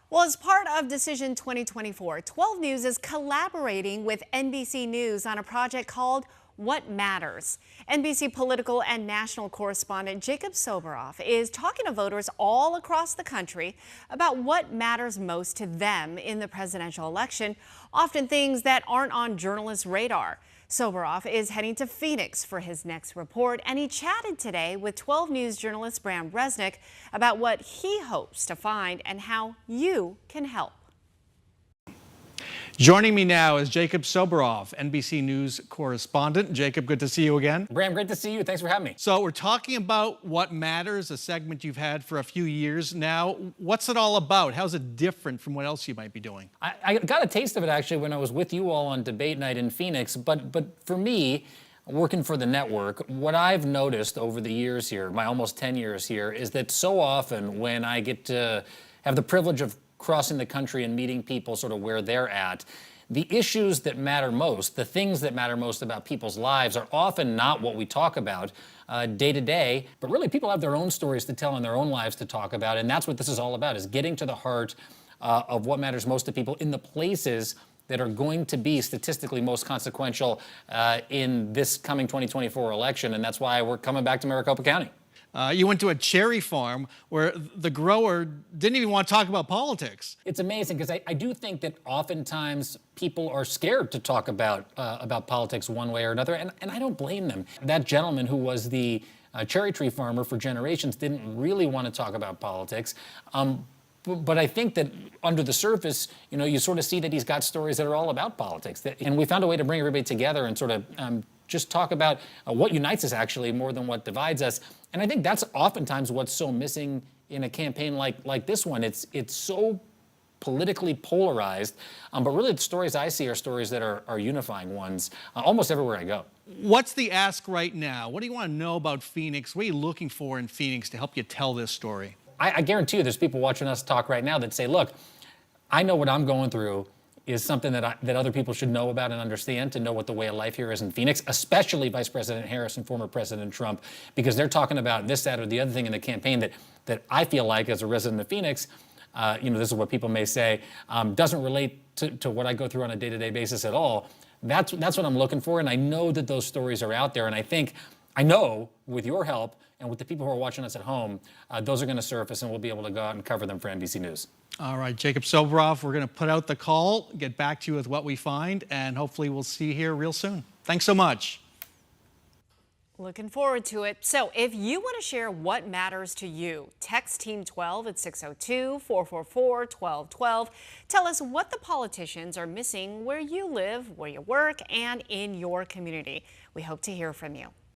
Well, as part of Decision 2024, 12 News is collaborating with NBC News on a project called What Matters. NBC political and national correspondent Jacob Soboroff is talking to voters all across the country about what matters most to them in the presidential election, often things that aren't on journalists' radar. Soboroff is heading to Phoenix for his next report, and he chatted today with 12 News journalist Bram Resnick about what he hopes to find and how you can help. Joining me now is Jacob Soboroff, NBC News correspondent. Jacob, good to see you again. Bram, great to see you. Thanks for having me. So we're talking about What Matters, a segment you've had for a few years now. What's it all about? How's it different from what else you might be doing? I got a taste of it actually when I was with you all on debate night in Phoenix, but for me, working for the network, what I've noticed over the years here, my almost 10 years here, is that so often when I get to have the privilege of crossing the country and meeting people sort of where they're at, the issues that matter most, the things that matter most about people's lives are often not what we talk about day to day, but really people have their own stories to tell and their own lives to talk about, and that's what this is all about, is getting to the heart of what matters most to people in the places that are going to be statistically most consequential in this coming 2024 election, and that's why we're coming back to Maricopa County. You went to a cherry farm where the grower didn't even want to talk about politics. It's amazing because I do think that oftentimes people are scared to talk about politics one way or another, and I don't blame them. That gentleman who was the cherry tree farmer for generations didn't really want to talk about politics. But I think that under the surface, you know, you sort of see that he's got stories that are all about politics. And we found a way to bring everybody together and sort of just talk about what unites us actually more than what divides us. And I think that's oftentimes what's so missing in a campaign like this one. It's so politically polarized, but really the stories I see are stories that are unifying ones almost everywhere I go. What's the ask right now? What do you want to know about Phoenix? What are you looking for in Phoenix to help you tell this story? I guarantee you there's people watching us talk right now that say, look, I know what I'm going through is something that other people should know about and understand, to know what the way of life here is in Phoenix, especially Vice President Harris and former President Trump, because they're talking about this, that, or the other thing in the campaign that I feel like, as a resident of Phoenix, you know, this is what people may say, doesn't relate to what I go through on a day-to-day basis at all. That's what I'm looking for, and I know that those stories are out there, and I know with your help and with the people who are watching us at home, those are going to surface, and we'll be able to go out and cover them for NBC News. All right, Jacob Soboroff, we're going to put out the call, get back to you with what we find, and hopefully we'll see you here real soon. Thanks so much. Looking forward to it. So if you want to share what matters to you, text Team 12 at 602-444-1212. Tell us what the politicians are missing where you live, where you work, and in your community. We hope to hear from you.